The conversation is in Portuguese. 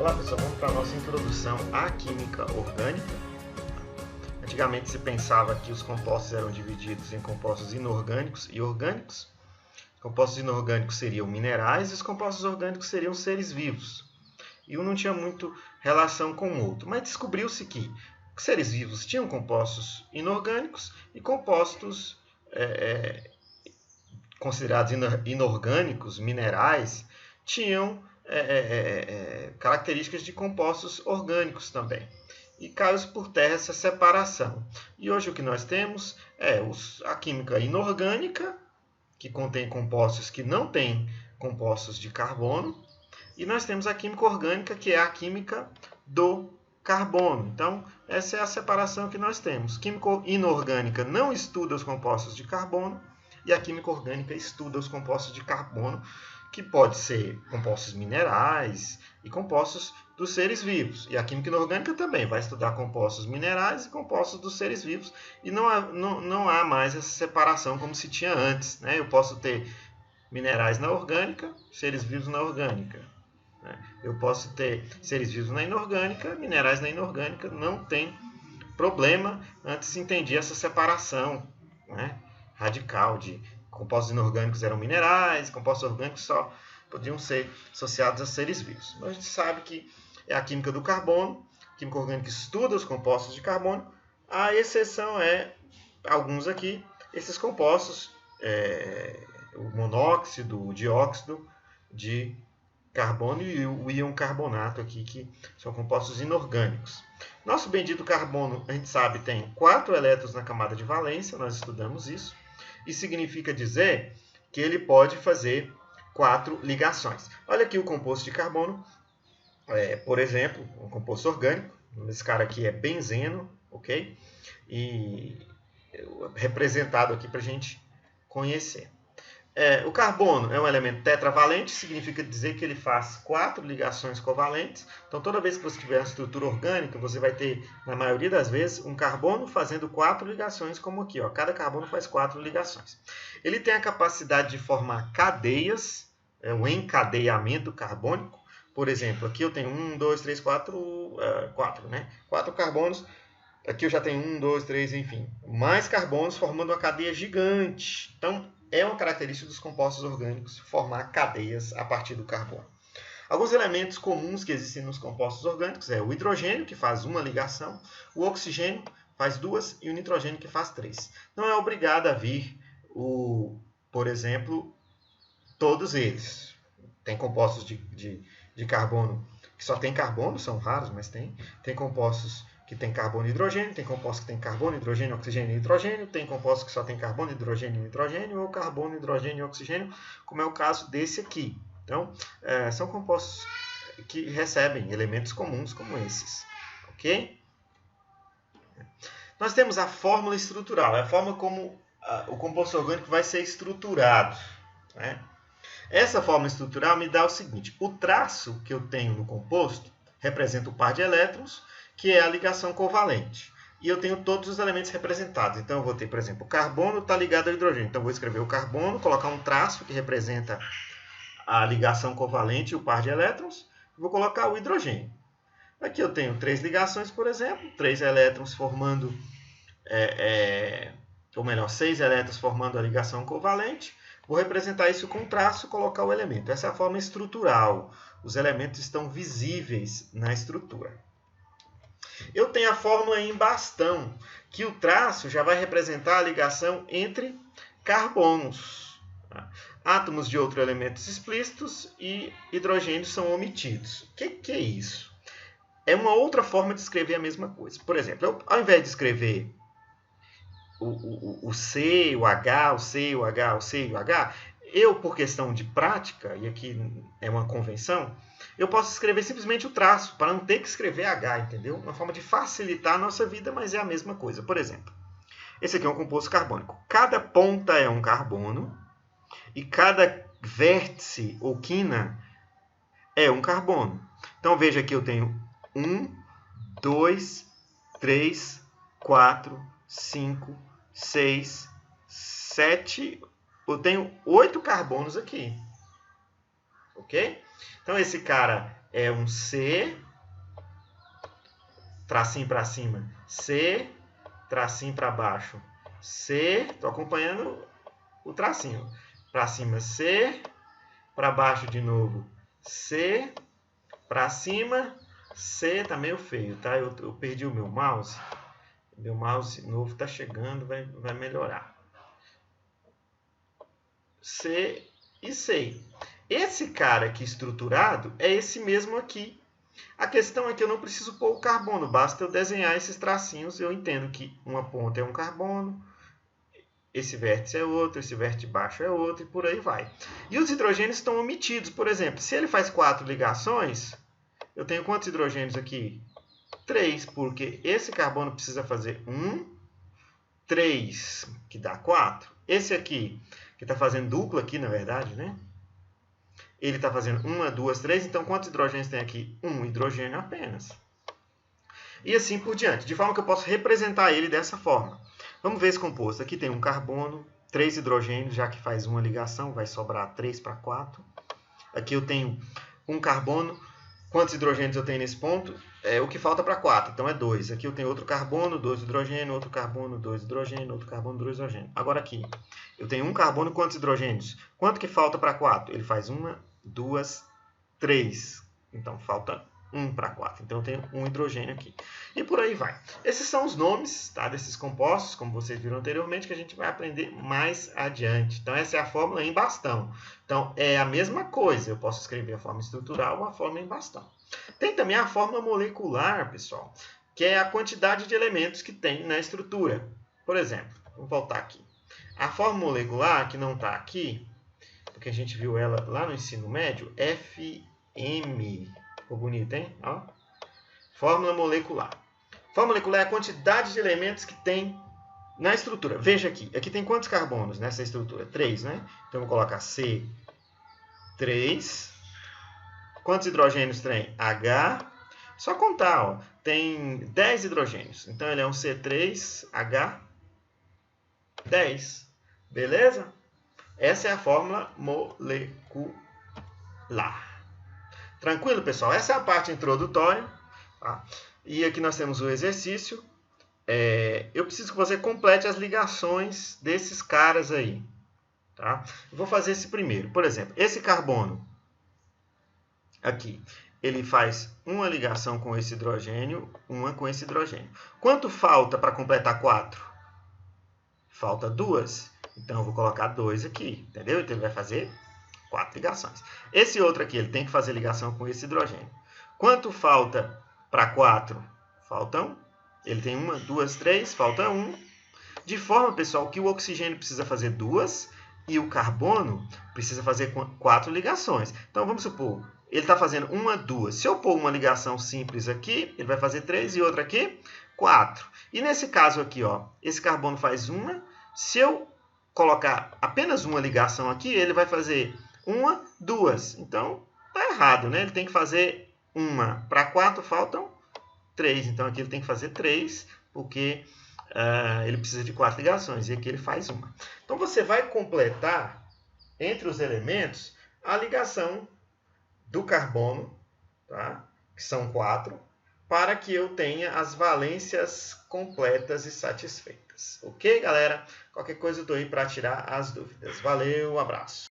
Olá pessoal, vamos para a nossa introdução à química orgânica. Antigamente se pensava que os compostos eram divididos em compostos inorgânicos e orgânicos. Os compostos inorgânicos seriam minerais e os compostos orgânicos seriam seres vivos. E um não tinha muito relação com o outro, mas descobriu-se que seres vivos tinham compostos inorgânicos e compostos considerados inorgânicos, minerais, tinham características de compostos orgânicos também. E caiu por terra essa separação. E hoje o que nós temos é a química inorgânica, que contém compostos que não têm compostos de carbono, e nós temos a química orgânica, que é a química do carbono. Então, essa é a separação que nós temos. Química inorgânica não estuda os compostos de carbono, e a química orgânica estuda os compostos de carbono, que pode ser compostos minerais e compostos dos seres vivos. E a química inorgânica também vai estudar compostos minerais e compostos dos seres vivos. E não há mais essa separação como se tinha antes, né? Eu posso ter minerais na orgânica, seres vivos na orgânica. Eu posso ter seres vivos na inorgânica, minerais na inorgânica. Não tem problema. Antes se entendia essa separação, né, radical de compostos inorgânicos eram minerais, compostos orgânicos só podiam ser associados a seres vivos. Mas a gente sabe que é a química do carbono, a química orgânica estuda os compostos de carbono, a exceção é, alguns aqui, esses compostos, o monóxido, o dióxido de carbono e o íon carbonato aqui, que são compostos inorgânicos. Nosso bendito carbono, a gente sabe, tem 4 elétrons na camada de valência, nós estudamos isso. Isso significa dizer que ele pode fazer 4 ligações. Olha aqui o composto de carbono, por exemplo, um composto orgânico. Esse cara aqui é benzeno, ok? E representado aqui para a gente conhecer. O carbono é um elemento tetravalente, significa dizer que ele faz 4 ligações covalentes. Então, toda vez que você tiver uma estrutura orgânica, você vai ter, na maioria das vezes, um carbono fazendo 4 ligações, como aqui. Ó. Cada carbono faz 4 ligações. Ele tem a capacidade de formar cadeias, um encadeamento carbônico. Por exemplo, aqui eu tenho 1, 2, 3, 4, 4, né? 4 carbonos. Aqui eu já tenho 1, 2, 3, enfim. Mais carbonos formando uma cadeia gigante. Então, é uma característica dos compostos orgânicos formar cadeias a partir do carbono. Alguns elementos comuns que existem nos compostos orgânicos é o hidrogênio, que faz uma ligação, o oxigênio faz 2 e o nitrogênio, que faz 3. Não é obrigado a vir, por exemplo, todos eles. Tem compostos de carbono que só tem carbono, são raros, mas tem. Tem compostos que tem carbono e hidrogênio, tem compostos que tem carbono, hidrogênio, oxigênio e nitrogênio, tem compostos que só tem carbono, hidrogênio e nitrogênio, ou carbono, hidrogênio e oxigênio, como é o caso desse aqui. Então, são compostos que recebem elementos comuns como esses. Ok? Nós temos a fórmula estrutural, é a forma como o composto orgânico vai ser estruturado, né? Essa fórmula estrutural me dá o seguinte: o traço que eu tenho no composto representa o par de elétrons, que é a ligação covalente. E eu tenho todos os elementos representados. Então, eu vou ter, por exemplo, o carbono está ligado ao hidrogênio. Então, eu vou escrever o carbono, colocar um traço que representa a ligação covalente e o par de elétrons. Vou colocar o hidrogênio. Aqui eu tenho 3 ligações, por exemplo. 3 elétrons formando, ou melhor, 6 elétrons formando a ligação covalente. Vou representar isso com traço e colocar o elemento. Essa é a forma estrutural. Os elementos estão visíveis na estrutura. Eu tenho a fórmula em bastão, que o traço já vai representar a ligação entre carbonos. Átomos de outros elementos explícitos e hidrogênios são omitidos. O que é isso? É uma outra forma de escrever a mesma coisa. Por exemplo, ao invés de escrever o C, o H, o C, o H, o C e o H, eu, por questão de prática, e aqui é uma convenção, eu posso escrever simplesmente o traço, para não ter que escrever H, entendeu? Uma forma de facilitar a nossa vida, mas é a mesma coisa. Por exemplo, esse aqui é um composto carbônico. Cada ponta é um carbono e cada vértice ou quina é um carbono. Então, veja que eu tenho 1, 2, 3, 4, 5, 6, 7... Eu tenho 8 carbonos aqui. Ok? Então, esse cara é um C, tracinho para cima, C, tracinho para baixo, C, estou acompanhando o tracinho, para cima C, para baixo de novo, C, para cima, C, tá meio feio, tá? Eu perdi o meu mouse novo está chegando, vai melhorar. C e C. Esse cara aqui estruturado é esse mesmo aqui. A questão é que eu não preciso pôr o carbono, basta eu desenhar esses tracinhos. Eu entendo que uma ponta é um carbono, esse vértice é outro, esse vértice baixo é outro, e por aí vai. E os hidrogênios estão omitidos. Por exemplo, se ele faz 4 ligações, eu tenho quantos hidrogênios aqui? 3, porque esse carbono precisa fazer 1, 3, que dá 4. Esse aqui, que está fazendo dupla aqui, na verdade, né? Ele está fazendo 1, 2, 3. Então, quantos hidrogênios tem aqui? 1 hidrogênio apenas. E assim por diante. De forma que eu posso representar ele dessa forma. Vamos ver esse composto. Aqui tem um carbono, 3 hidrogênios, já que faz uma ligação, vai sobrar 3 para 4. Aqui eu tenho um carbono. Quantos hidrogênios eu tenho nesse ponto? É o que falta para 4, então é 2. Aqui eu tenho outro carbono, 2 hidrogênio, outro carbono, 2 hidrogênio, outro carbono, 2 hidrogênio. Agora aqui, eu tenho um carbono, quantos hidrogênios? Quanto que falta para 4? Ele faz 1, 2, 3. Então falta 1 para 4. Então eu tenho um hidrogênio aqui. E por aí vai. Esses são os nomes, tá, desses compostos, como vocês viram anteriormente, que a gente vai aprender mais adiante. Então essa é a fórmula em bastão. Então é a mesma coisa. Eu posso escrever a forma estrutural ou a fórmula em bastão. Tem também a fórmula molecular, pessoal, que é a quantidade de elementos que tem na estrutura. Por exemplo, vou voltar aqui. A fórmula molecular, que não está aqui, porque a gente viu ela lá no ensino médio, FM. Ficou bonito, hein? Ó. Fórmula molecular. Fórmula molecular é a quantidade de elementos que tem na estrutura. Veja aqui. Aqui tem quantos carbonos nessa estrutura? 3, né? Então, eu vou colocar C3. Quantos hidrogênios tem? H. Só contar, ó. Tem 10 hidrogênios. Então, ele é um C3H10. Beleza? Essa é a fórmula molecular. Tranquilo, pessoal? Essa é a parte introdutória. Tá? E aqui nós temos o exercício. Eu preciso que você complete as ligações desses caras aí. Tá? Eu vou fazer esse primeiro. Por exemplo, esse carbono aqui, ele faz uma ligação com esse hidrogênio, uma com esse hidrogênio. Quanto falta para completar 4? Falta 2. Então, eu vou colocar 2 aqui, entendeu? Então, ele vai fazer 4 ligações. Esse outro aqui, ele tem que fazer ligação com esse hidrogênio. Quanto falta para 4? Faltam. Ele tem 1, 2, 3, falta 1. De forma, pessoal, que o oxigênio precisa fazer 2 e o carbono precisa fazer 4 ligações. Então, vamos supor, ele está fazendo 1, 2. Se eu pôr uma ligação simples aqui, ele vai fazer 3 e outra aqui, 4. E nesse caso aqui, ó, esse carbono faz 1. Se eu colocar apenas uma ligação aqui, ele vai fazer 1, 2. Então, está errado, né? Ele tem que fazer 1 para 4, faltam 3. Então, aqui ele tem que fazer 3, porque ele precisa de 4 ligações. E aqui ele faz 1. Então, você vai completar entre os elementos a ligação do carbono, tá? Que são 4, para que eu tenha as valências completas e satisfeitas. Ok, galera? Qualquer coisa eu estou aí para tirar as dúvidas. Valeu, um abraço.